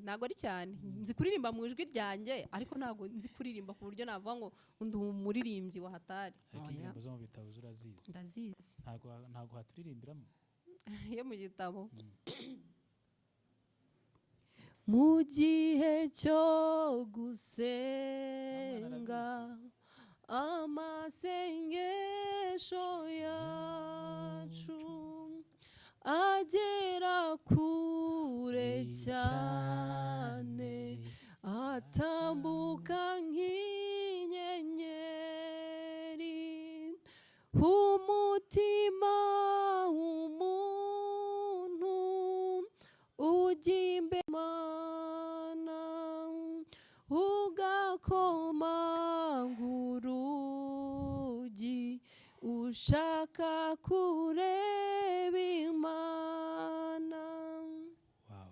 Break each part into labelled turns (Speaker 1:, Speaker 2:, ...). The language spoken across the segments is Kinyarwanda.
Speaker 1: ntago ari cyane nzi kuririmba mu ijwi ryanjye ariko ntago nzi kuririmba ku buryo navuga ngo undi umuririmbyi wa hatari
Speaker 2: ariko indirimbo zo mu bitabo zurazizi
Speaker 1: ndazizi
Speaker 2: ntago haturirimbiramo
Speaker 1: yo mu gitabo mu gihe cyo gusenga amasengesho yacu agera kure cyane atambuka nk'inyenyeri umutima w'umuntu ujya imbere Imana ugakomanga urugi ushaka kureba Imana.
Speaker 2: wow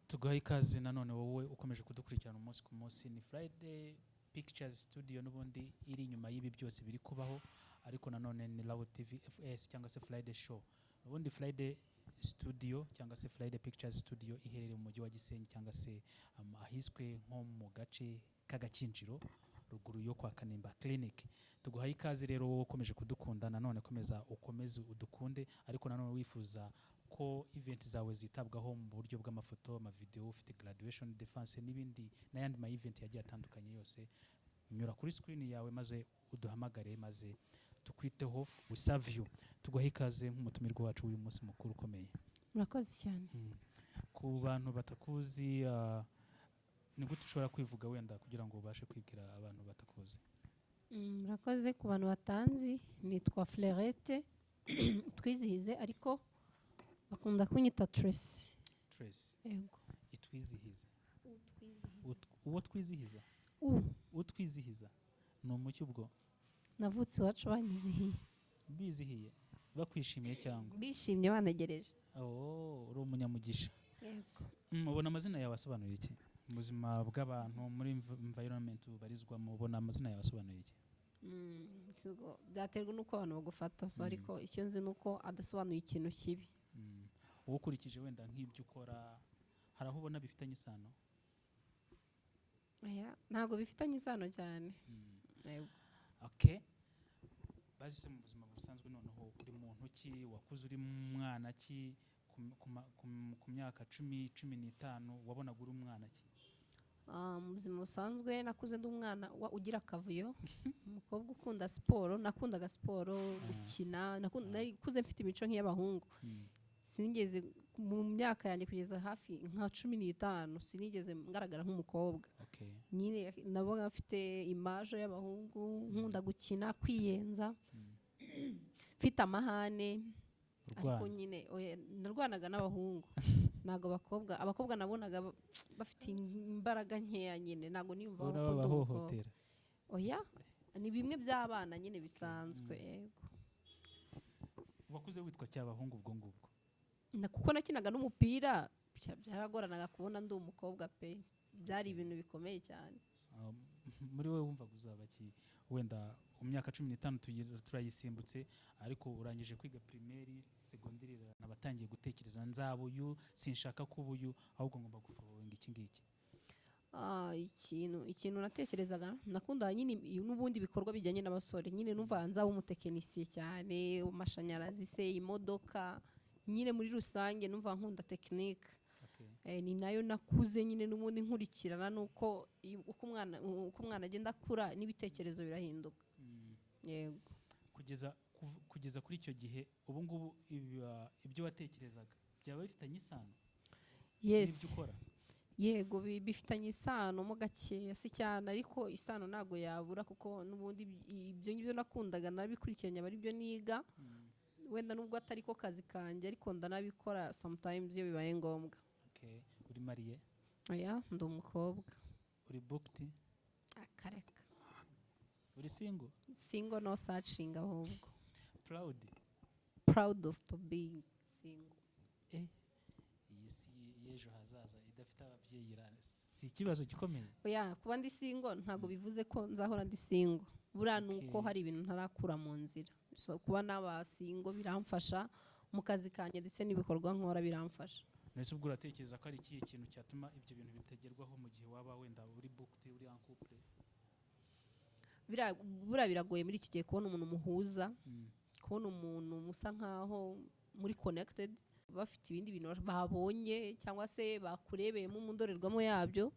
Speaker 2: tuguha ikaze nanone wowe ukomeje kudukurikirana umunsi ku munsi. Ni Friday Pictures Studio n'ubundi iri inyuma y'ibi byose biri kubaho, ariko nanone ni Lawo TV FS cyangwa se Friday Show. Ubundi Friday Studio cyangwa se Friday Pictures Studio iherereye mu mujyi wa Gisenyi cyangwa se ahiswe nko mu gace k'Agakinjiro ruguru yo kwa Kanimba Clinic. Tuguha ikaze rero wowe ukomeje kudukunda, nanone ukomeze udukunde, ariko nanone wifuza ko event zawe zitabwaho mu buryo bw'amafoto, amavideo, ufite graduation, defense n'ibindi n'ayandi ma event yagiye atandukanye yose, nyura kuri screen yawe maze uduhamagare maze tukwiteho, we serve you. Tuguha ikaze nk'umutumirwa wacu uyu munsi mukuru ukomeye.
Speaker 1: Murakoze cyane.
Speaker 2: Ku bantu batakuzi, ni gute ushobora kwivuga wenda kugira ngo ubashe kwibwira abantu batakuzi?
Speaker 1: Murakoze. Ku bantu batanzi nitwa Fleurette twizihize, ariko bakunda kunyita Tracy.
Speaker 2: Tracy.
Speaker 1: Yego.
Speaker 2: Itwizihiza. Uwo twizihiza? Utwizihiza. Ni umucyo ubwo?
Speaker 1: Navutse iwacu banyizihiye.
Speaker 2: Bizihiye? Bakwishimiye cyangwa?
Speaker 1: Bishimye banegereje.
Speaker 2: Uri umunyamugisha.
Speaker 1: Yego.
Speaker 2: Ubona amazina yawe asobanuye iki? Mu buzima bw'abantu muri environment ubarizwamo, ubona amazina yawe asobanuye iki?
Speaker 1: Byaterwa n'uko abantu bagufata, so ariko icyo nzi nuko adasobanuye ikintu kibi.
Speaker 2: Uwo ukurikije wenda nk'ibyo ukora, hari aho ubona bifitanye isano?
Speaker 1: Ntabwo bifitanye isano cyane.
Speaker 2: Okay. Bazise mu buzima busanzwe noneho uri muntu ki, wakuze uri mwana ki, ku myaka 10-15 wabonaga uri umwana ki?
Speaker 1: Mu buzima busanzwe nakuze ndi umwana ugira akavuyo, umukobwa ukunda siporo, nakundaga siporo, gukina, nakuze mfite imico nk'iy'abahungu. Sinigeze mu myaka yanjye kugeza hafi nka 15 sinigeze ngaragara nk'umukobwa. Nyine nabaga mfite image y'abahungu, nkunda gukina, kwiyenza, mfite amahane, ariko nyine narwanaga n'abahungu. Nago abakobwa nabonaga bafite imbaraga nkeya, nyine nago niyumva ko oya ni bimwe by'abana nyine bisanzwe. Yego.
Speaker 2: Wakuze witwa cy'abahungu ubwo ngubwo?
Speaker 1: Kuko nakinaga n'umupira, byaragoranaga kubona ndi umukobwa pe, byari ibintu bikomeye cyane.
Speaker 2: Muri we wumvaga uzaba ki? Wenda umyaka 15 turayisimbutse, ariko urangije kwiga primaire, secondaire, nabatangiye gutekereza nzabuyu, sinshaka kubuyu, ahubwo ngomba gufollowing iki ngiki.
Speaker 1: Ikintu natekerezaga, nakunda nyine n'ubundi bikorwa bijyanye n'abasore, nyine numva nzaba umutekinisiye cyane, umashanyarazi se, imodoka, nyine muri rusange numva nkunda technique. Ni nayo nakuze nyine n'ubundi nkurikirana, nuko uko umwana agenda akura n'ibitekerezo birahinduka. Yego.
Speaker 2: Kugeza kuri icyo gihe ubu ngubu ibyo watekerezaga byaba bifitanye isano?
Speaker 1: Yes.
Speaker 2: N'ibyo ukora?
Speaker 1: Yego, bifitanye isano mo gakeya, si cyane, ariko isano ntago yabura, kuko n'ubundi ibyo ngibyo nakundaga nabikurikiranye bari byo niga. Wenda nubwo atari ko kazi kanjye, ariko ndanabikora sometimes iyo bibaye ngombwa.
Speaker 2: Okay. Uri mariye?
Speaker 1: Oya, ndi umukobwa.
Speaker 2: Uri booked?
Speaker 1: Akareka.
Speaker 2: Uri single?
Speaker 1: Single no searching ahubwo. proud of to being single.
Speaker 2: iyi si y'ejo hazaza idafite ababyeyi si ikibazo gikomeye.
Speaker 1: Oya, kuba ndi single ntabwo bivuze ko nzahora ndi single. Buriya ni uko hari ibintu ntarakura mu nzira. So kuba n'aba single biramfasha mu kazi kanjye ndetse n'ibikorwa nkora biramfasha.
Speaker 2: Nese ubwo uratekereza ko ari ikihe kintu cyatuma ibyo bintu bitagerwaho mu gihe waba wenda uri booked uri en couple?
Speaker 1: Buriya biragoye muri iki gihe kubona umuntu muhuza, kubona umuntu musa nkaho muri connected, bafite ibindi bintu babonye cyangwa se bakurebeyemo mu ndorerwamo yabyo.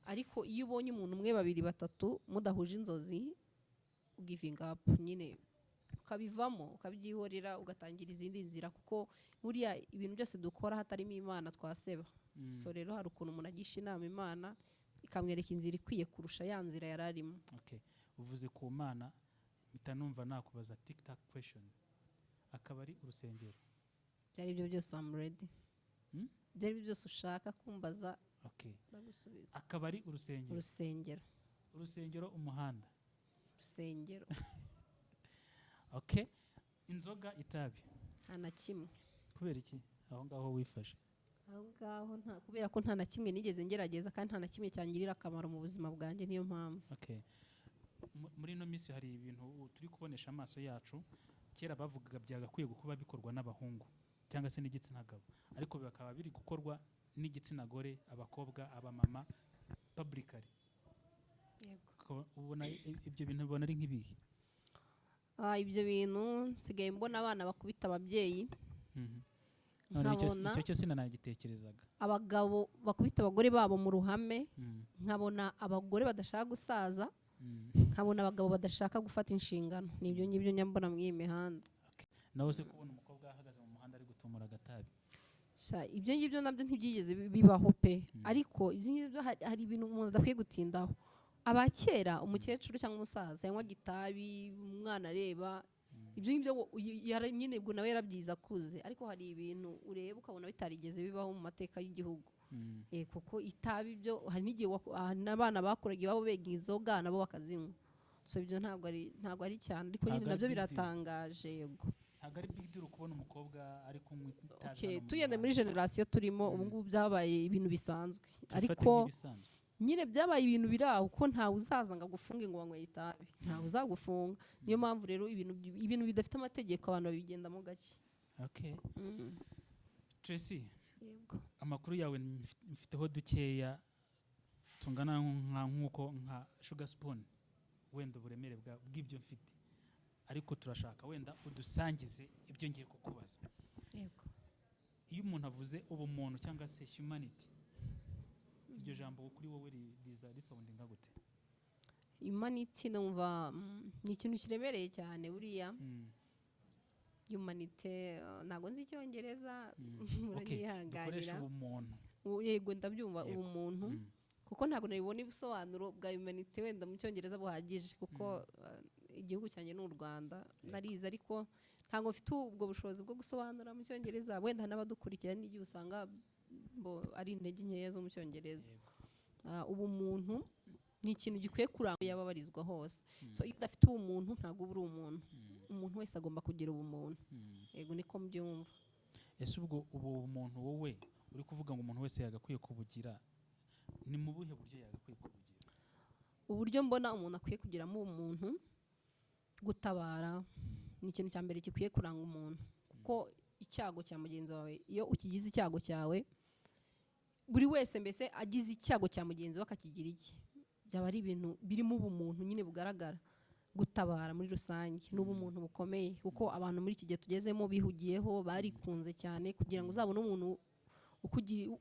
Speaker 1: Ariko iyo ubonye umuntu umwe, babiri, batatu mudahuje inzozi, giving up nyine ukabivamo, ukabyihorera, ugatangira izindi nzira, kuko buriya ibintu byose dukora hatarimo Imana twaseba. So rero hari ukuntu umuntu agisha inama Imana ikamwereka inzira ikwiye kurusha ya nzira yararimo.
Speaker 2: Okay, uvuze ku Mana, mpita numva nakubaza TikTok question. Akabari, urusengero?
Speaker 1: Byari byo byose I'm ready. Byari byo byose ushaka kumbaza.
Speaker 2: Okay.
Speaker 1: Ndagusubiza.
Speaker 2: Akabari, urusengero?
Speaker 1: Urusengero.
Speaker 2: Urusengero, umuhanda?
Speaker 1: Urusengero.
Speaker 2: Okay. Inzoga, itabi?
Speaker 1: Nta na kimwe.
Speaker 2: Kubera iki aho ngaho wifashe?
Speaker 1: Aho ngaho kubera ko nta na kimwe nigeze ngerageza, kandi nta na kimwe cyangirira akamaro mu buzima bwanjye, niyo mpamvu.
Speaker 2: Okay. Muri no minsi hari ibintu turi kubonesha amaso yacu, kera bavugaga byagakwiye kuba bikorwa n'abahungu cyangwa se n'igitsina gabo, ariko bakaba biri gukorwa n'igitsina gore, abakobwa, abamama publicly. Yego. Ubona ibyo bintu ubona ari nk'ibihe?
Speaker 1: Ibyo bintu nsigaye mbona abana bakubita ababyeyi.
Speaker 2: Nkabona icyo cyose nanagitekerezaga.
Speaker 1: Abagabo bakubita abagore babo mu ruhame. Nkabona abagore badashaka gusaza. Nkabona abagabo badashaka gufata inshingano. Nibyo ngibyo nyambona mu mihanda.
Speaker 2: Nawe se kubona umukobwa ahagaze mu muhanda ari gutumura agatabi?
Speaker 1: Ibyo ngibyo nabyo ntibyigeze bibaho pe. Ariko ibyo ngibyo hari ibintu umuntu adakwiye gutindaho. Abakera umukecuru cyangwa umusaza yanywa gitabi, umwana areba, ibyo ngibyo nyine ubwo nawe yarabyiza akuze. Ariko hari ibintu ureba ukabona bitarigeze bibaho mu mateka y'igihugu. Kuko itabi byo hari n'igihe n'abana bakuraga iwabo bega inzoga nabo bakazinywa. So ibyo ntabwo ari cyane, ariko nyine nabyo biratangaje. Yego,
Speaker 2: ntabwo ari big deal kubona umukobwa ari kunywa itabi.
Speaker 1: Okay, tugende muri generation turimo ubu ngubu byabaye ibintu bisanzwe, ariko nyine byabaye ibintu biraho, kuko ntawe uzaza ngo agufunge ngo wanyweye itabi, ntawe uzagufunga. Niyo mpamvu rero ibintu bidafite amategeko abantu babigendamo gake.
Speaker 2: Okay. Tracy,
Speaker 1: yego,
Speaker 2: amakuru yawe mfiteho dukeya tungana nk'uko nka Sugar Spoon, wenda uburemere bw'ibyo mfite, ariko turashaka wenda udusangize ibyo ngiye kukubaza.
Speaker 1: Yego.
Speaker 2: Iyo umuntu avuze ubumuntu cyangwa se humanity, iryo jambo kuri wowe riza risoundinga gute?
Speaker 1: Humanity numva ni ikintu kiremereye cyane buriya. Humanity ntago nzi Icyongereza,
Speaker 2: dukoresha ubumuntu.
Speaker 1: Yego, ndabyumva ubumuntu, kuko ntago nabibona ibisobanuro bwa humanity wenda mu Cyongereza buhagije, kuko igihugu cyanjye n'u Rwanda narize, ariko ntago mfite ubwo bushobozi bwo gusobanura mu Cyongereza. Wenda n'abadukurikira n'igihe usanga ari intege nkeya zo mu Cyongereza. Ubumuntu ni ikintu gikwiye kurangwa yababarizwa hose. So iyo udafite ubumuntu ntago uri umuntu. Umuntu wese agomba kugira ubumuntu. Yego, niko mbyumva.
Speaker 2: Ese ubwo ubumuntu wowe uri kuvuga ngo umuntu wese yagakwiye kubugira, ni mu buhe buryo yagakwiye kubugira?
Speaker 1: Uburyo mbona umuntu akwiye kugiramo ubumuntu, gutabara ni ikintu cya mbere gikwiye kuranga umuntu, kuko icyago cya mugenzi wawe, iyo ukigize icyago cyawe, buri wese mbese agize icyago cya mugenzi we akakigira iki, byaba ari ibintu birimo ubumuntu nyine bugaragara. Gutabara muri rusange n'ubumuntu bukomeye, kuko abantu muri iki gihe tugezemo bihugiyeho, barikunze cyane, kugira ngo uzabone umuntu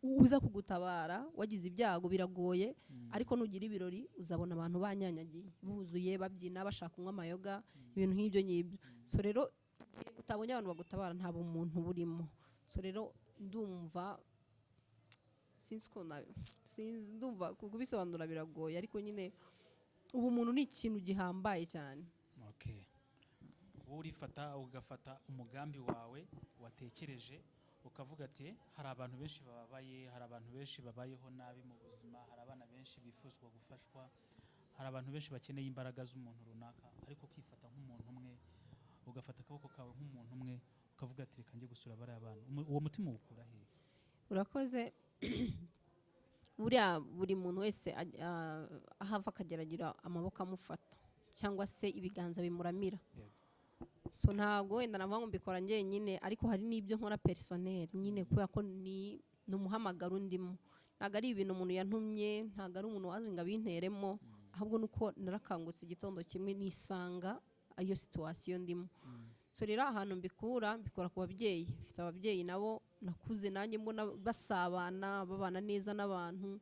Speaker 1: uza kugutabara wagize ibyago biragoye. Ariko nugira ibirori uzabona abantu banyanyagiye, buzuye, babyina, bashaka kunywa amayoga, ibintu nk'ibyo ngibyo. So rero utabonye abantu bagutabara nta bumuntu burimo. So rero ndumva ndumva kubisobanura biragoye, ariko nyine ubumuntu ni ikintu gihambaye cyane.
Speaker 2: Okay. Wowe urifata ugafata umugambi wawe watekereje ukavuga ati hari abantu benshi bababaye, hari abantu benshi babayeho nabi mu buzima, hari abana benshi bifuzwa gufashwa, hari abantu benshi bakeneye imbaraga z'umuntu runaka, ariko kwifata nk'umuntu umwe ugafata akaboko kawe nk'umuntu umwe ukavuga ati reka njye gusura bariya bana, uwo mutima ukura he?
Speaker 1: urakoze. buriya buri muntu wese ahava akageragira amaboko amufata cyangwa se ibiganza bimuramira. So ntabwo wenda navuga ngo mbikora njyenyine, ariko hari n'ibyo nkora personnel nyine, kubera ko ni umuhamagaro ndimo. Ntabwo ari ibintu umuntu yantumye, ntabwo ari umuntu wazi ngo abinteremo, ahubwo nuko narakangutse igitondo kimwe nisanga iyo situation ndimo. So rero ahantu mbikura ku babyeyi. Mfite ababyeyi nabo nakuze nanjye mbona basabana, babana neza n'abantu.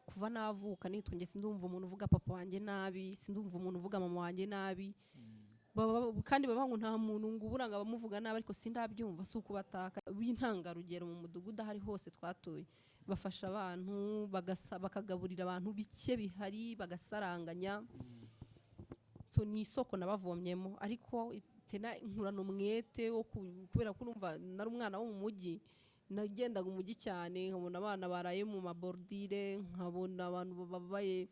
Speaker 1: Kuva navuka nitwe nge sindumva umuntu uvuga papa wanjye nabi, sindumva umuntu uvuga mama wanjye nabi. Kandi baba ngo nta muntu ngo uburanga bamuvuga nabi, ariko sindabyumva. Si ukubataka b'intangarugero mu mudugudu ahari hose twatuye. Bafasha abantu, bakagaburira abantu bike bihari, bagasaranganya. So ni isoko nabavomyemo, ariko tena nkurana umwete wo kubera ko numva nari umwana wo mu mujyi. Nagendaga umujyi cyane, nkabona abana baraye mu mabordire, nkabona abantu babaye.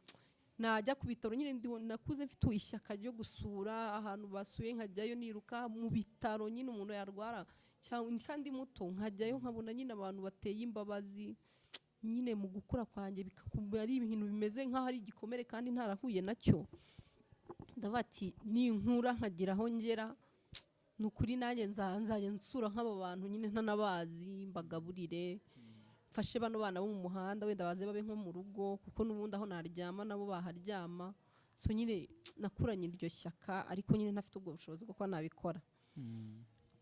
Speaker 1: Najya ku bitaro nyine nakuze mfite ishyaka ryo gusura ahantu basuye, nkajyayo niruka mu bitaro nyine umuntu yarwara cyangwa kandi muto, nkajyayo nkabona nyine abantu bateye imbabazi. Nyine mu gukura kwanjye bikakuba ari ibintu bimeze nk'aho ari igikomere kandi ntarahuye nacyo. Ndabati ninkura nkagira aho ngera, nukuri nanjye nzajya nsura nk'abo bantu nyine ntanabazi, mbagaburire, mfashe bano bana bo mu muhanda wenda baze babe nko mu rugo, kuko n'ubundi aho naryama nabo baharyama. So nyine nakuranye iryo shyaka, ariko nyine ntafite ubwo bushobozi kuko nabikora.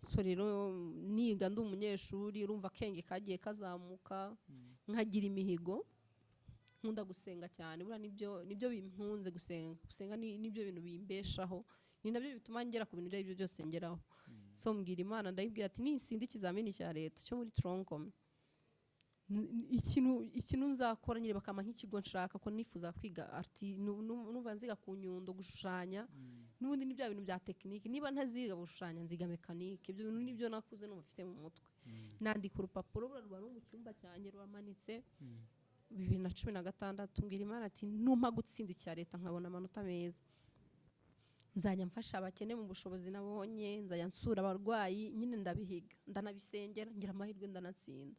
Speaker 1: So rero niga ndi umunyeshuri, urumva akenge kagiye kazamuka, nkagira imihigo. Nkunda gusenga cyane, bura nibyo bimpunze gusenga nibyo bintu bimbeshaho, ni nabyo bituma ngera ku bintu ibyo byose ngeraho. So mbwira Imana, ndayibwira ati ninsinde ikizamini cya leta cyo muri Troncom, ikintu nzakora nyine bakama nk'ikigo nshaka ko nifuza kwiga numva nziga ku Nyundo gushushanya. N'ubundi ni bya bintu bya tekinike, niba ntaziga gushushanya nziga mekanike. Ibyo bintu nibyo nakuze numva mfite mu mutwe. Nandika urupapuro rwa no mu cyumba cyanjye rwamanitse 2016. Mbwira Imana ati numpa gutsinda icya leta nkabona amanota meza, nzajya mfasha abakene mu bushobozi nabonye, nzajya nsura abarwayi. Nyine ndabihiga, ndanabisengera, ngira amahirwe ndanatsinda.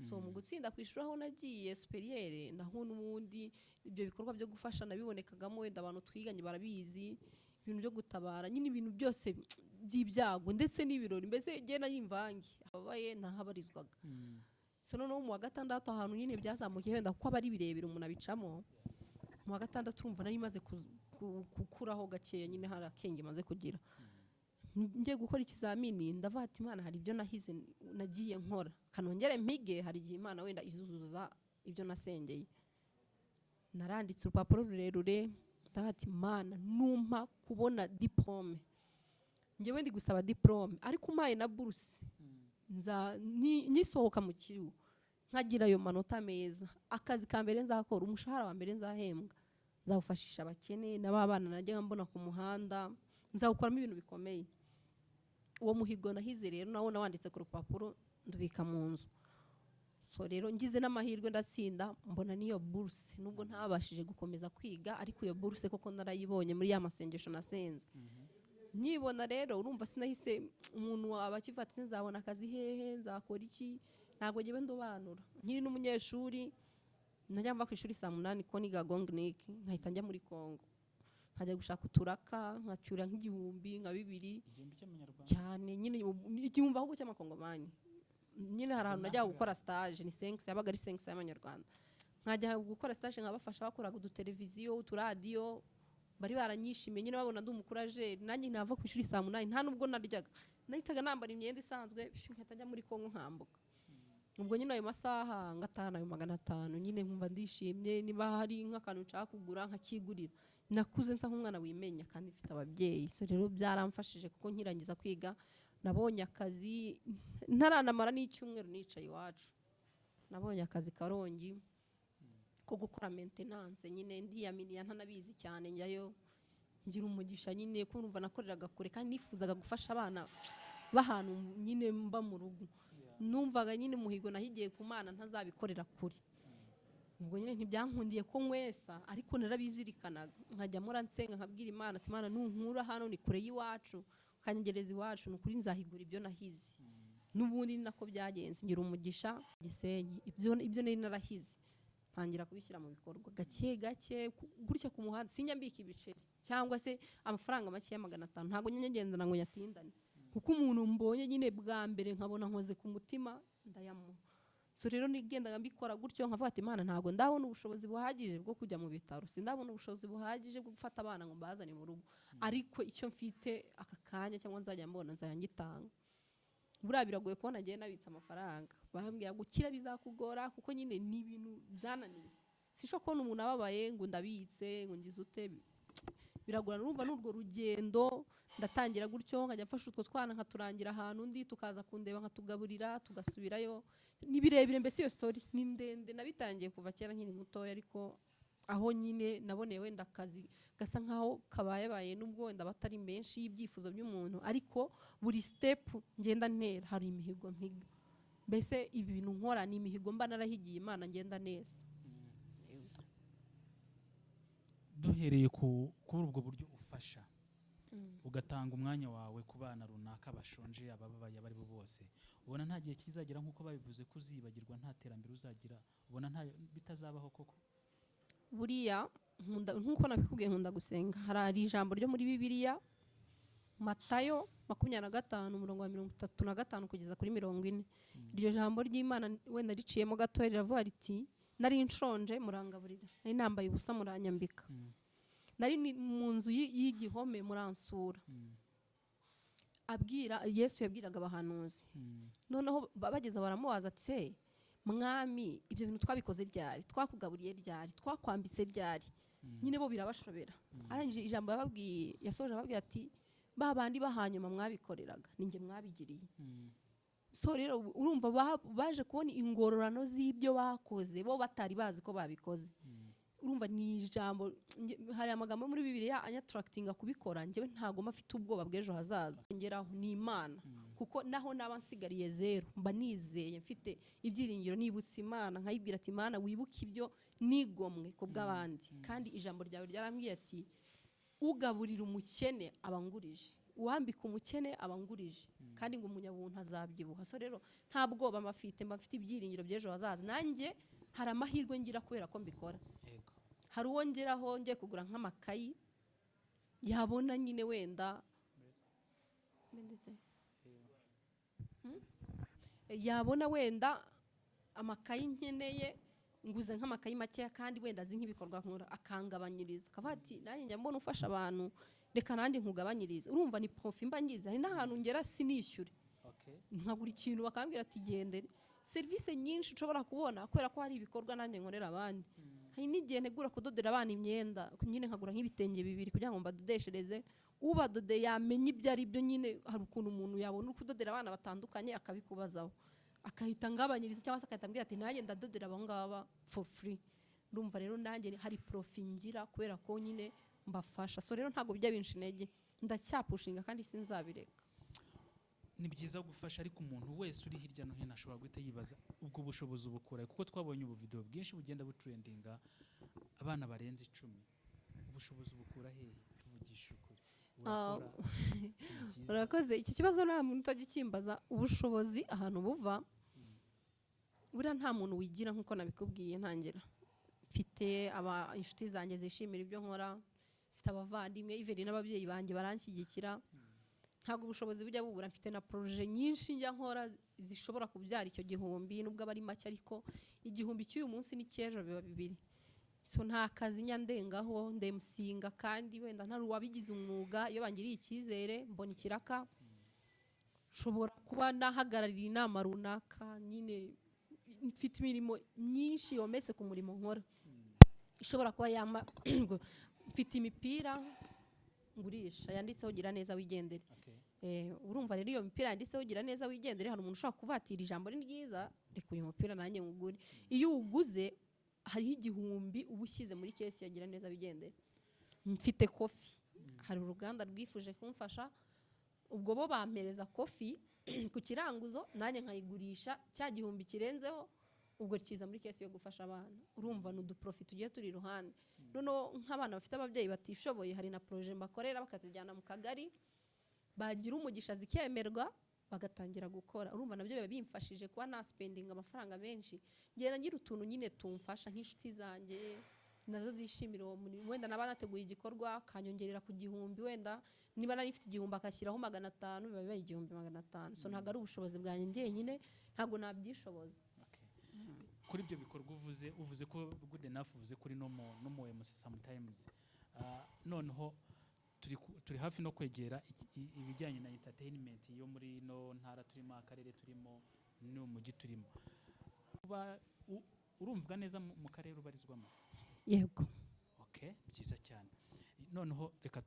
Speaker 1: So mu gutsinda ku ishuri aho nagiye superiere, naho n'ubundi ibyo bikorwa byo gufasha nabibonekagamo. Wenda abantu twiganye barabizi, ibintu byo gutabara, nyine ibintu byose by'ibyago ndetse n'ibirori, mbese genda yimvangi ababaye ntahabarizwaga. So noneho mu wa gatandatu ahantu nyine byazamukiye, wenda kuko abari birebera umuntu abicamo. Mu wa gatandatu urumva nari maze gukuraho gakeya, nyine hari akenge maze kugira. Ngiye gukora ikizamini, ndavuga ati Imana hari ibyo nahize nagiye nkora, kanongere mpige, hari igihe Imana wenda izuzuza ibyo nasengeye. Naranditse urupapuro rurerure, ndavuga ati Imana numpa kubona diplome, ngewe ndi gusaba diplome ariko umpaye na bourse, nisohoka mu kiru nkagira ayo manota meza, akazi ka mbere nzakora, umushahara wa mbere nzahembwa, nzawufashisha abakene n'abana najya mbona ku muhanda, nzawukoramo ibintu bikomeye. Uwo muhigo nahize rero nawo nawanditse ku rupapuro ndubika mu nzu. So rero ngize n'amahirwe ndatsinda, mbona niyo bourse, nubwo ntabashije gukomeza kwiga, ariko iyo bourse koko narayibonye muri ya masengesho nasenze. Nyibona rero urumva sinahise umuntu wabakifata nzabona akazi hehe, nzakora iki, ntago ngiye ndobanura. Nkiri n'umunyeshuri najya mva ku ishuri saa 8 ko niga Gongnik, nkahita njya muri Kongo, nkajya gushaka uturaka, nkacyura nk'igihumbi nka 2 cyane, nyine igihumbi ahubwo cy'amakongomani. Nyine hari ahantu najya gukora stage, ni 5 yabaga ari 5 y'amanyarwanda. Nkajya gukora stage nkabafasha bakoraga uduteleviziyo, uturadiyo, bari baranyishimiye nyine babona ndi umukuraje. Nanjye nava ku ishuri saa 8, nta nubwo naryaga, nahitaga nambara imyenda isanzwe, nkahita njya muri Kongo nkambuka. Ubwo nyine ayo masaha ngatahana ayo 500, nyine nkumva ndishimye. Niba hari nk'akantu nshaka kugura nkakigurira. Nakuze nsa nk'umwana wimenya kandi mfite ababyeyi. So rero byaramfashije kuko nkirangiza kwiga nabonye akazi, ntaranamara n'icyumweru nicaye iwacu, nabonye akazi Karongi ko gukora maintenance. Nyine ndiyaminiya ntanabizi cyane, njyayo ngira umugisha nyine ko urumva nakoreraga kure kandi nifuzaga gufasha abana bahantu nyine mba mu rugo. Numvaga nyine muhigo nahigiye ku Mana ntazabikorera kure. Ubwo nyine ntibyankundiye ko nkwesa, ariko narabizirikanaga nkajya muransenga nkabwira Imana ati Imana nunkura hano ni kure y'iwacu akanyegereza iwacu ni ukuri nzahigura ibyo nahize n'ubundi nako byagenze ngira umugisha Gisenyi ibyo nari narahize ntangira kubishyira mu bikorwa gake gake gutya ku muhanda sinjya mbika ibiceri cyangwa se amafaranga make ya 500 ntago nyengendana ngo nyatindane kuko umuntu mbonye nyine bwa mbere nkabona nkoze ku mutima ndayamuha so rero nigendaga mbikora gutyo nkavuga ati Imana ntago ndabona ubushobozi buhagije bwo kujya mu bitaro sindabona ubushobozi buhagije bwo gufata abana ngo mbazane mu rugo ariko icyo mfite aka kanya cyangwa nzajya mbona nzayangitanga buriya biragoye kubona ngiye nabitsa amafaranga bambwira gukira bizakugora kuko nyine ni ibintu byananiye sisho kubona umuntu ababaye ngo ndabitse ngo ngize ute biragora urumva n'urwo rugendo ndatangira gutyo nkajya mfasha utwo twana nkaturangira ahantu undi tukaza kundeba nkatugaburira tugasubirayo ni birebire mbese iyo story ni ndende nabitangiye kuva kera nkiri mutoya ariko aho nyine naboneye wenda akazi gasa nkaho kabaye nubwo wenda batari menshi y'ibyifuzo by'umuntu ariko buri step ngenda ntera hari imihigo mpiga mbese ibi bintu nkora ni imihigo mba narahigiye Imana ngenda neza
Speaker 2: duhereye kuri ubwo buryo ufasha ugatanga umwanya wawe ku bana runaka bashonje abababaye abari bo bose ubona nta gihe kizagera nk'uko babivuze ko uzibagirwa nta terambere uzagira ubona nta bitazabaho koko
Speaker 1: buriya nk'uko nabikubwiye nkunda gusenga hari ijambo ryo muri Bibiliya Matayo 25:35 kugeza kuri 40 iryo jambo ry'Imana wenda riciyemo gato riravuga riti nari nshonje murangaburira nari nambaye ubusa muranyambika nari mu nzu y'igihome muransura Yesu yabwiraga abahanuzi noneho bageze baramubaza ati mwami ibyo bintu twabikoze ryari twakugaburiye ryari twakwambitse ryari nyine bo birabashobera arangije ijambo yababwiye yasoje ababwira ati babandi bahanyuma mwabikoreraga ninjye mwabigiriye so rero urumva baje kubona ingororano z'ibyo bakoze bo batari bazi ko babikoze urumva ni ijambo hari amagambo muri Bibiliya anyatractinga kubikora njyewe ntago mafite ubwoba bw'ejo hazaza ngeraho ni Imana kuko naho naba nsigariye zero mba nizeye mfite ibyiringiro nibutse Imana nkayibwira ati Imana wibuke ibyo nigomwe ko bw'abandi kandi ijambo ryawe ryarambwiye ati ugaburira umukene abangurije uwambika umukene abangurije kandi ngo umunyabuntu azabyibuha so rero nta bwoba mafite ibyiringiro by'ejo hazaza nanjye hari amahirwe ngira kubera ko mbikora hari uwo ngeraho ngiye kugura nk'amakayi yabona nyine wenda yabona wenda amakayi nkeneye nguze nk'amakayi makeya kandi wenda azi nk'ibikorwa nkora akangabanyiriza akavuga ati nanjye njya mbona ufasha abantu reka nanjye nkugabanyirize urumva ni profit mba ngize hari n'ahantu ngera sinishyure nkagura ikintu bakambwira ati gendere serivisi nyinshi ushobora kubona kubera ko hari ibikorwa nanjye nkorera abandi hari n'igihe ntegura kudodera abana imyenda nyine nkagura nk'ibitenge 2 kugira ngo mbadodeshereze ubadode yamenye ibyo ari byo nyine hari ukuntu umuntu yabona kudodera abana batandukanye akabikubazaho akahita ngabanyiriza cyangwa se akahita ambwira ati nanjye ndadodera abo ngaba for free urumva rero nanjye hari profit ngira kubera ko nyine mbafasha so rero ntago bijya binshi intege ndacyapushinga kandi sinzabireka
Speaker 2: ni byiza gufasha ariko umuntu wese uri hirya no hino ashobora guhita yibaza ubwo bushobozi ubukura kuko twabonye ubu video bwinshi bugenda butrendinga abana barenze 10 ubushobozi ubukura hehe tuvugisha ukuri
Speaker 1: urakoze iki kibazo nta muntu utagikimbaza ubushobozi ahantu buva buriya nta muntu wigira nkuko nabikubwiye ntangera mfite inshuti zanjye zishimira ibyo nkora mfite abavandimwe iveri n'ababyeyi banjye baranshyigikira ntabwo ubushobozi bujya bubura mfite na projet nyinshi njya nkora zishobora kubyara icyo gihumbi nubwo aba ari make ariko igihumbi cy'uyu munsi n'icyejo biba 2 so nta kazi nyandengaho ndemusinga kandi wenda ntari uwabigize umwuga iyo bangiriye icyizere mbona ikiraka nshobora kuba nahagararira inama runaka nyine mfite imirimo myinshi yometse ku murimo nkora ishobora kuba mfite imipira ngurisha yanditseho gira neza wigendere urumva rero iyo mipira yanditseho gira neza wigendere hari umuntu ushobora kuvatira ijambo ryiza reka uyu mupira nanjye ngugure iyo uguze hariho igihumbi ubushyize muri kesi ya gira neza wigendere mfite kofi hari uruganda rwifuje kumfasha ubwo bo bampereza kofi ku kiranguzo nanjye nkayigurisha cya gihumbi kirenzeho ubwo kiza muri kesi yo gufasha abana urumva n'uduprofit tugiye turi iruhande noneho nk'abana bafite ababyeyi batishoboye hari na projet mbakorera bakazijyana mu kagari bagira umugisha zikemerwa bagatangira gukora. Urumva nabyo biba bimfashije kuba na spending amafaranga menshi, ngenda ngira utuntu nyine tumfasha nk'inshuti zanjye nazo zishimira uwo muri, wenda naba nateguye igikorwa kanyongerera ku 1000, wenda niba nari mfite 1000 akashyiraho 500, biba bibaye 1500. So ntabwo ari ubushobozi bwanjye njyenyine, ntabwo nabyishoboza.
Speaker 2: Kuri ibyo bikorwa uvuze ko good enough, uvuze kuri no mu MC sometimes. Noneho turi hafi no kwegera ibijyanye na entertainment yo muri no ntara turimo, akarere turimo n'umujyi turimo. Urumvwa neza mu karere ubarizwamo?
Speaker 1: Yego.
Speaker 2: Okay, byiza cyane. Noneho reka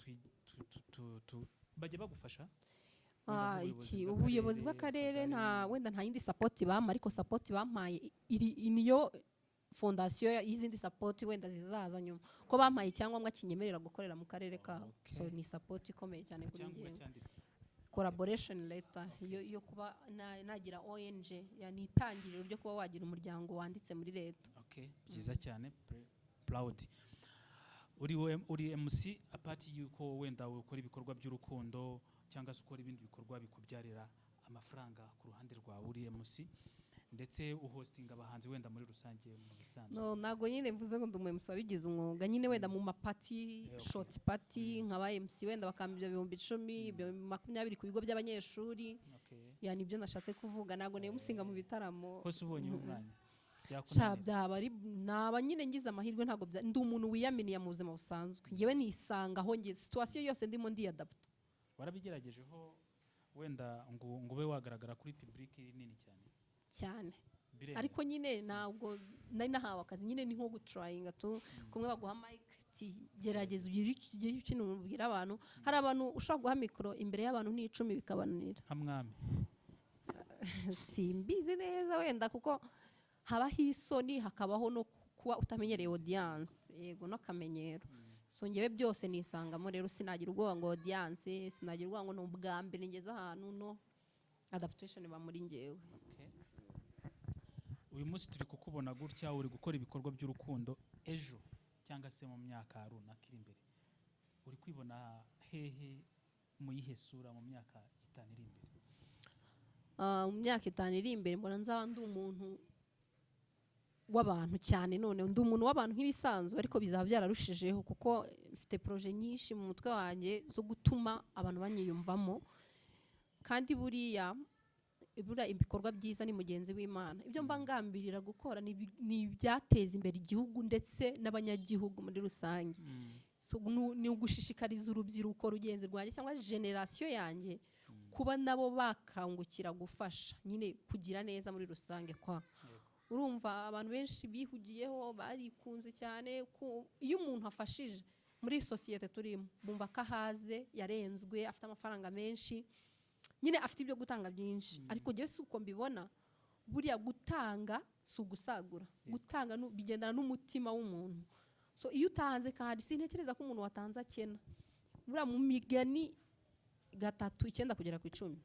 Speaker 2: bajye bagufasha?
Speaker 1: Ubuyobozi bw'akarere wenda nta yindi support bampa, ariko support bampaye niyo fondation y'izindi support wenda zizaza nyuma, ko bampaye icyangombwa kinyemerera gukorera mu karere ka. So ni support ikomeye cyane kuri njye. Collaboration letter yo kuba nagira ONG, yani itangiriro ryo kuba wagira umuryango wanditse muri leta.
Speaker 2: Okay, byiza cyane, proud. Uri MC apart yuko wenda ukora ibikorwa by'urukundo cyangwa se ukora ibindi bikorwa bikubyarira amafaranga ku ruhande rwa uri MC, ndetse uhostinga abahanzi wenda muri rusange mu bisanzwe?
Speaker 1: No, nago nyine mvuze ngo ndumwe MC wabigize umwuga, nyine wenda mu mapati, short party nk'aba MC wenda bakambira 10,000, 20 ku bigo by'abanyeshuri. Yani ibyo nashatse kuvuga, nago niyo musinga mu bitaramo.
Speaker 2: Hose ubonye umwanya
Speaker 1: byaba ari naba nyine ngize amahirwe, ntago ndi umuntu wiyaminiye mu buzima busanzwe. Yewe nisanga aho ngize situation yose ndimo ndi adapt.
Speaker 2: Warabigeragejeho wenda ngo ube wagaragara kuri public nini cyane? Ariko nyine ntabwo nari nahawe akazi, nyine ni nko gutryinga tu, kumwe baguha mic gerageza ugire ikintu ubwira abantu. Hari abantu ushaka guha mikoro imbere y'abantu ni 10 bikabananira. Hamwami
Speaker 1: simbizi neza wenda, kuko habaho isoni, hakabaho no kuba utamenyereye audience, yego n'akamenyero. So ngewe byose nisangamo rero, sinagira ubwoba ngo audience, sinagira ubwoba ngo no bwa mbere ngeze ahantu, no adaptation ba muri ngewe.
Speaker 2: Uyu munsi turi kukubona gutya uri gukora ibikorwa by'urukundo, ejo cyangwa se mu myaka runaka iri imbere uri kwibona hehe, mu yihe sura mu myaka 5 iri imbere?
Speaker 1: Mu myaka 5 iri imbere mbona nzaba ndi umuntu w'abantu cyane, none ndi umuntu w'abantu nk'ibisanzwe, ariko bizaba byararushijeho kuko mfite projet nyinshi mu mutwe wanjye zo gutuma abantu banyiyumvamo. Kandi buriya ibikorwa byiza ni mugenzi w'Imana. Ibyo mbangambirira gukora ni ibyateza imbere igihugu ndetse n'abanyagihugu muri rusange. So ni ugushishikariza urubyiruko rugenzi rwanjye cyangwa generation yanjye kuba nabo bakangukira gufasha, nyine kugira neza muri rusange kwa. Urumva abantu benshi bihugiyeho barikunze cyane, iyo umuntu afashije muri societe turimo bumva ko ahaze, yarenzwe, afite amafaranga menshi, nyine afite ibyo gutanga byinshi. Ariko njye si uko mbibona. Buriya gutanga si ugusagura, gutanga bigendana n'umutima w'umuntu. So iyo utanze kandi sintekereza ko umuntu watanze akena. Buriya mu migani 3:9 kugera ku 10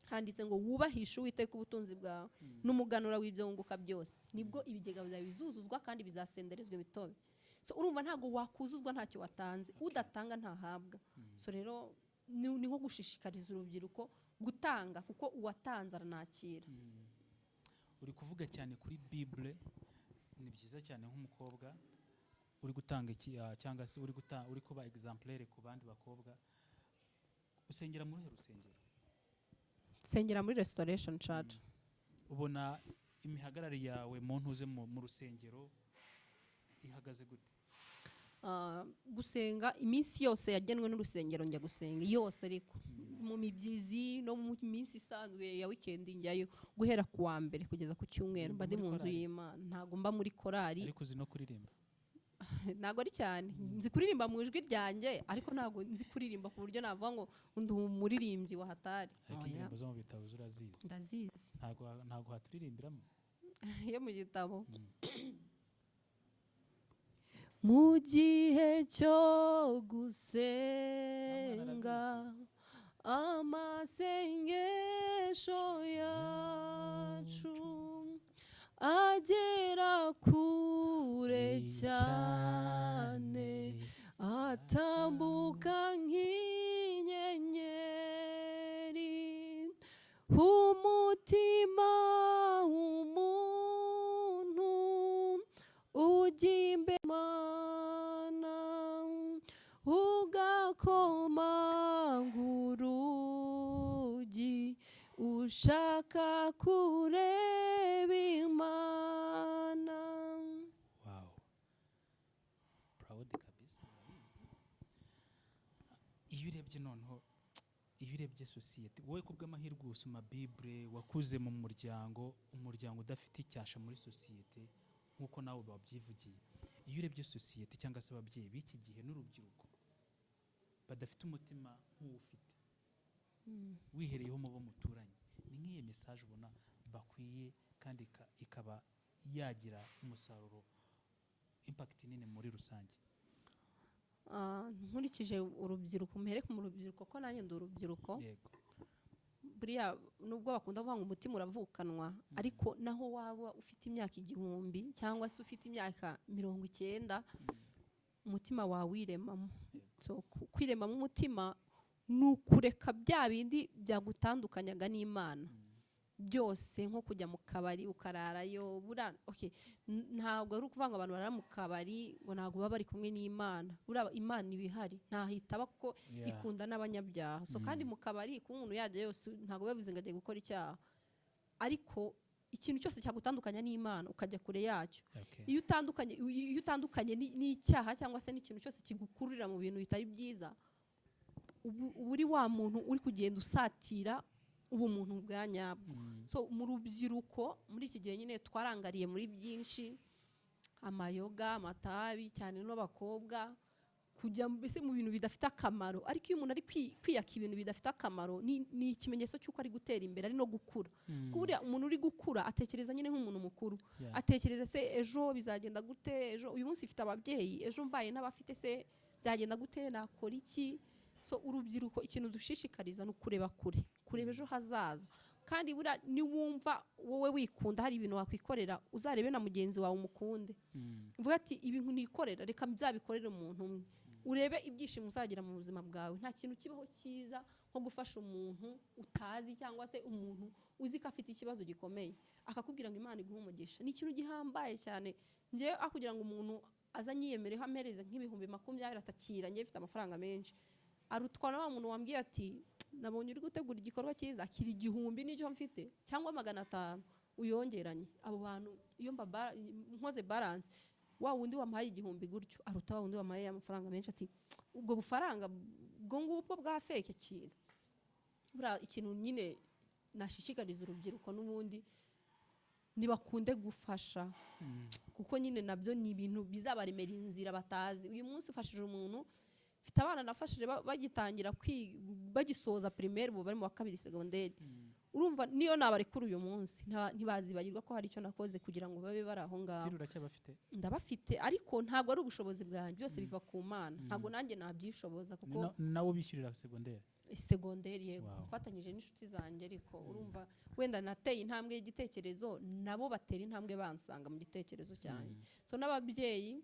Speaker 1: handitse ngo wubahishe Uwiteka ubutunzi bwawe n'umuganura w'ibyo wunguka byose, nibwo ibigega byawe bizuzuzwa kandi bizasenderezwa imitobe. So urumva ntago wakuzuzwa ntacyo watanze, udatanga ntahabwa. So rero ni nko gushishikariza urubyiruko gutanga, kuko uwatanze aranakira.
Speaker 2: Uri kuvuga cyane kuri Bible, ni byiza cyane nk'umukobwa uri gutanga cyangwa se uri kuba exemplaire ku bandi bakobwa. Usengera muri rusengero?
Speaker 1: Sengera muri Restoration Church.
Speaker 2: Ubona imihagarari yawe mu ntuze mu rusengero ihagaze gute?
Speaker 1: Gusenga iminsi yose yagenwe n'urusengero njya gusenga yose, ariko mu mibyizi no mu minsi isanzwe ya weekend njyayo guhera ku wa mbere kugeza ku cyumweru. Mba ndi mu nzu y'Imana, ntago mba muri korali.
Speaker 2: Ariko uzi no kuririmba?
Speaker 1: Ntago ari cyane, nzi kuririmba mu ijwi ryanjye, ariko ntago nzi kuririmba ku buryo navuga ngo ndi umuririmbyi wa hatari.
Speaker 2: Ariko indirimbo zo mu bitabo urazizi?
Speaker 1: Ndazizi.
Speaker 2: Ntago haturirimbiramo
Speaker 1: yo mu gitabo. Mu gihe cyo gusenga amasengesho yacu agera kure cyane, atambuka nk'inyenyeri umutima w'umuntu ujya imbere Imana ugakomanga urugi ushaka kureba Imana.
Speaker 2: Wow, proud kabisa. Iyo urebye noneho, iyo urebye sosiyete, wowe ku bw'amahirwe usoma Bible, wakuze mu umuryango udafite icyasha muri sosiyete nk'uko nawe babyivugiye. Iyo urebye sosiyete cyangwa se ababyeyi b'iki gihe n'urubyiruko badafite umutima nk'uwufite, wihereyeho mu bo muturanye, ni nk'iyo message ubona bakwiye kandi ikaba yagira umusaruro, impact nini muri rusange?
Speaker 1: Nkurikije urubyiruko, mpereke mu rubyiruko ko nanjye ndi urubyiruko.
Speaker 2: Yego.
Speaker 1: Buriya nubwo bakunda kuvuga ngo umutima uravukanwa, ariko naho waba ufite imyaka 1000 cyangwa se ufite imyaka 90, umutima wawe wiremamo. So kwiremamo umutima ni ukureka bya bindi byagutandukanyaga n'Imana byose, nko kujya mu kabari ukararayo. Okay, ntabwo ari ukuvuga ngo abantu barara mu kabari ngo ntabwo baba bari kumwe n'Imana. Imana ibihari, ntahitaba kuko ikunda n'abanyabyaha. So kandi mu kabari ku umuntu yajya yose ntabwo bavuze ngo agiye gukora icyaha, ariko ikintu cyose cyagutandukanya n'Imana ukajya kure yacyo.
Speaker 2: Okay.
Speaker 1: Iyo utandukanye n'icyaha cyangwa se n'ikintu cyose kigukururira mu bintu bitari byiza, uri wa muntu uri kugenda usatira ubumuntu bwa nyabwo. So mu rubyiruko muri iki gihe nyine twarangariye muri byinshi, amayoga, amatabi, cyane n'abakobwa, kujya mbese mu bintu bidafite akamaro. Ariko iyo umuntu ari kwiyaka ibintu bidafite akamaro, ni ikimenyetso cy'uko ari gutera imbere, ari no gukura. Kubura umuntu uri gukura atekereza nyine nk'umuntu mukuru. Atekereza se ejo bizagenda gute, ejo uyu munsi ifite ababyeyi, ejo mbaye n'abafite se byagenda gute, nakora iki? So urubyiruko ikintu dushishikariza ni ukureba kure, kureba ejo hazaza. Kandi bura niwumva wowe wikunda hari ibintu wakwikorera, uzarebe na mugenzi wawe umukunde. Uvuga ati ibintu nikorera reka byabikorera umuntu umwe. Urebe ibyishimo uzagira mu buzima bwawe. Nta kintu kibaho cyiza nko gufasha umuntu utazi cyangwa se umuntu uzi ko afite ikibazo gikomeye akakubwira ngo Imana iguhe umugisha. Ni ikintu gihambaye cyane. Ngiye akugira ngo umuntu azanyiyemereho amereze nk'ibihumbi 20 atakira, ngiye mfite amafaranga menshi, arutwa na wa muntu wambwiye ati nabonye uri gutegura igikorwa cyiza, akiri 1000 n'icyo mfite cyangwa 500 uyongeranye. Abo bantu iyo nkoze balance, wa wundi wampaye 1000 gutyo aruta wa wundi wampaye amafaranga menshi, ati ubwo bufaranga bwo ngubwo bwa fake kintu. Bura ikintu nyine nashishikariza urubyiruko n'ubundi nibakunde gufasha, kuko nyine nabyo ni ibintu bizabaremera inzira batazi. Uyu munsi ufashije umuntu, mfite abana nafashije bagitangira bagisoza primaire, bo bari mu wa 2 secondaire. Urumva niyo nabarekura uyu munsi ntibazibagirwa ko hari icyo nakoze kugira ngo babe bari aho ngaho.
Speaker 2: Stirura cyabafite?
Speaker 1: Ndabafite, ariko ntabwo ari ubushobozi bwanjye, byose biva ku Mana. Ntabwo nanjye nabyishoboza kuko
Speaker 2: nawo bishyurira secondaire.
Speaker 1: Yego, mfatanyije n'inshuti zanjye. Ariko urumva wenda nateye intambwe y'igitekerezo, nabo batera intambwe bansanga mu gitekerezo cyanjye. So n'ababyeyi,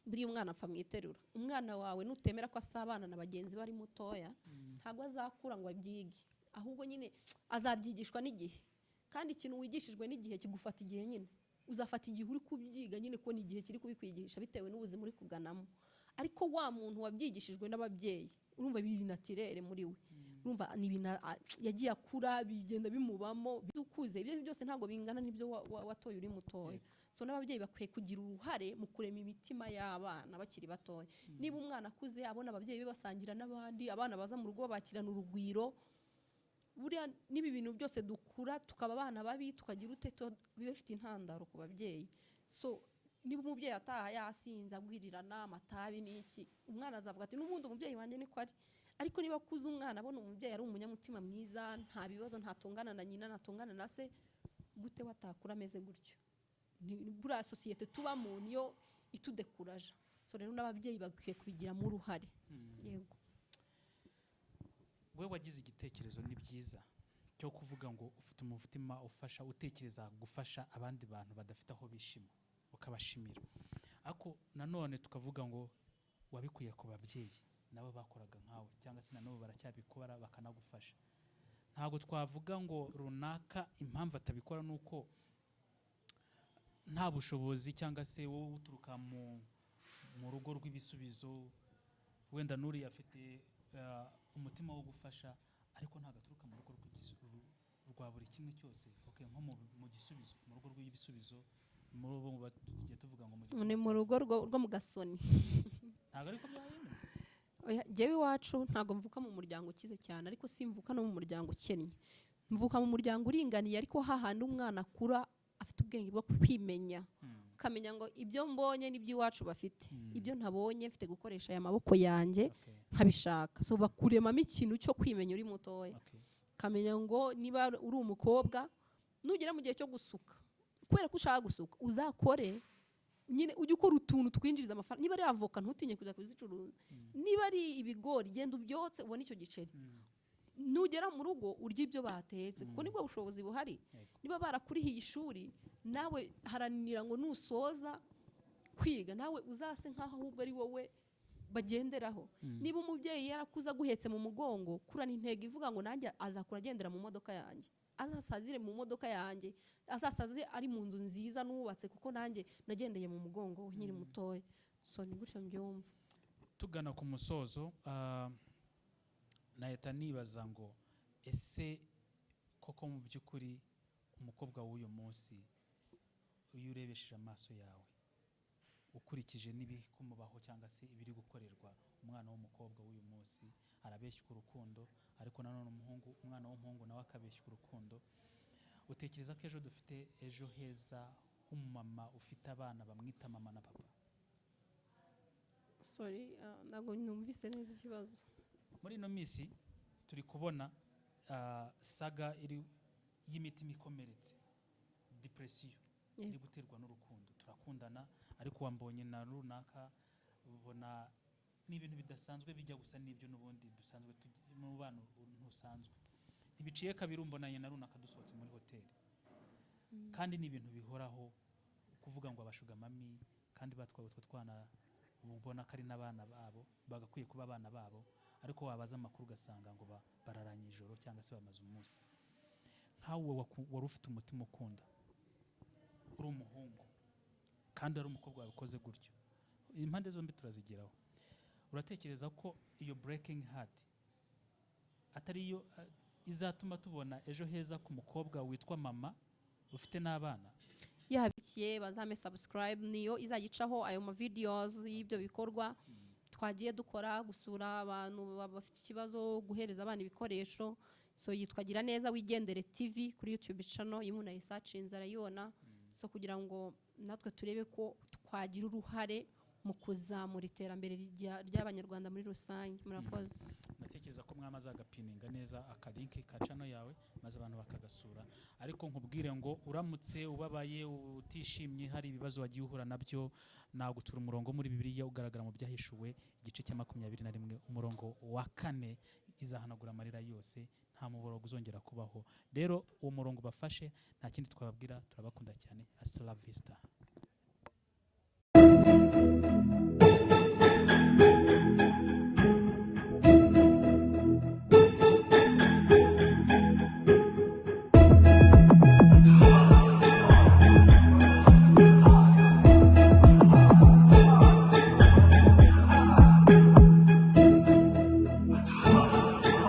Speaker 1: buri umwana apfa mwiterura. Umwana wawe nutemera ko asabana na bagenzi bari mutoya, ntabwo azakura ngo abyige, ahubwo nyine azabyigishwa n'igihe. Kandi ikintu wigishijwe n'igihe kigufata igihe nyine. Uzafata igihe uri kubyiga nyine, ko n'igihe kiri kubikwigisha bitewe n'ubuzima uri kuganamo. Ariko wa muntu wabyigishijwe n'ababyeyi, urumva biri naturel muri we. Urumva ni ibintu yagiye akura bigenda bimubamo. Bizukuze ibyo byose ntabwo bingana n'ibyo watoye uri mutoya. So n'ababyeyi bakwiye kugira uruhare mu kurema imitima y'abana bakiri batoya. Niba umwana akuze abona ababyeyi be basangira n'abandi, abana baza mu rugo bakirana urugwiro, buriya nibi bintu byose dukura tukaba abana babi, tukagira uteto bifite intandaro ku babyeyi. So niba umubyeyi ataha yasinze abwirirana amatabi n'iki, umwana azavuga ati n'ubundi umubyeyi wanjye niko ari. Ariko niba kuza umwana abona umubyeyi ari umunyamutima mwiza, nta bibazo, ntatongana na nyina, ntatongana na se, gute watakura ameze gutyo? Buriya sosiyete tubamo niyo itudekuraje. So rero n'ababyeyi bakwiye kubigiramo uruhare. Yego.
Speaker 2: We wagize igitekerezo ni byiza cyo kuvuga ngo ufite umutima ufasha, utekereza gufasha abandi bantu badafite aho bishima ukabashimira. Ako nanone tukavuga ngo wabikuye ku babyeyi nabo bakoraga nkawe, cyangwa se nanone baracyabikora bakanagufasha. ntabwo twavuga ngo runaka impamvu atabikora nuko nta bushobozi cyangwa se wowe uturuka mu rugo rw'ibisubizo wenda n'uriya afite umutima wo gufasha ariko ntabwo aturuka mu rugo rwa buri kimwe cyose nko mu gisubizo mu rugo rw'ibisubizo muri ubu tugiye tuvuga ngo
Speaker 1: ni mu rugo rwo mu Gasoni
Speaker 2: ntabwo ariko byabimeze.
Speaker 1: Jyewe iwacu ntabwo mvuka mu muryango ukize cyane ariko simvuka no mu muryango ukennye, mvuka mu muryango uringaniye ariko hahandi umwana akura afite ubwenge bwo kwimenya ukamenya ngo ibyo mbonye n'iby'iwacu bafite ibyo ntabonye mfite gukoresha aya maboko yanjye nkabishaka, so bakuremamo ikintu cyo kwimenya uri mutoya, ukamenya ngo niba uri umukobwa nugera mu gihe cyo gusuka kubera ko ushaka gusuka uzakore nyine ujye ukora utuntu twinjiriza amafaranga, niba ari avoka ntutinye kujya kuzicuruza, niba ari ibigori genda ubyotse ubone icyo giceri, nugera mu rugo urya ibyo batetse kuko nibwo bushobozi buhari, niba barakurihiye ishuri nawe haranira ngo nusoza kwiga nawe uzase nkaho ahubwo ari wowe bagenderaho, niba umubyeyi yarakuza guhetse mu mugongo kurana intego ivuga ngo nanjye azakura agendera mu modoka yanjye, azasazire mu modoka yanjye, azasaze ari mu nzu nziza nubatse kuko nanjye nagendeye mu mugongo nkiri mutoya, so ni gutyo mbyumva.
Speaker 2: Tugana ku musozo nahita nibaza ngo ese koko mu by'ukuri umukobwa w'uyu munsi iyo urebesheje amaso yawe ukurikije n'ibikumubaho cyangwa se ibiri gukorerwa umwana w'umukobwa w'uyu munsi arabeshywa urukundo ariko nanone umwana w'umuhungu nawe akabeshywa urukundo, utekereza ko ejo dufite ejo heza nk'umumama ufite abana bamwita mama na papa?
Speaker 1: Sorry, ntabwo numvise neza ikibazo.
Speaker 2: Muri ino minsi turi kubona saga y'imitima ikomeretse, depression iri guterwa n'urukundo, turakundana ariko wambonye na runaka ubona n'ibintu bidasanzwe bijya gusa n'ibyo n'ubundi dusanzwe mu bana ntusanzwe, ntibiciye kabiri umbonanye na runaka dusohotse muri hoteli kandi n'ibintu bihoraho kuvuga ngo abashugamami kandi batwawe utwo twana ubona ko ari n'abana babo bagakwiye kuba abana babo ariko wabaza amakuru ugasanga ngo bararanye ijoro cyangwa se bamaze umunsi. Nkawe wari ufite umutima ukunda uri umuhungu kandi ari umukobwa wabikoze gutyo, impande zombi turazigeraho, uratekereza ko iyo breaking heart atari yo izatuma tubona ejo heza ku mukobwa witwa mama ufite n'abana?
Speaker 1: Yabikiye bazame subscribe niyo izagicaho ayo ma videos y'ibyo bikorwa twagiye dukora, gusura abantu bafite ikibazo, guhereza abana ibikoresho, so yitwa Gira Neza Wigendere TV kuri YouTube channel y'umuntu ayisacinze arayibona, so kugira ngo natwe turebe ko twagira uruhare mu kuzamura iterambere ry'abanyarwanda muri rusange. Murakoze.
Speaker 2: Natekereza ko mwamaze agapininga neza akalinki ka channel yawe maze abantu bakagasura, ariko nkubwire ngo uramutse ubabaye utishimye hari ibibazo wagiye uhura nabyo, nagutura umurongo muri Bibiliya ugaragara mu byahishuwe igice cya 21 umurongo wa 4 izahanagura amarira yose, nta muborogo uzongera kubaho. Rero uwo murongo bafashe nta kindi twababwira, turabakunda cyane. Hasta la vista.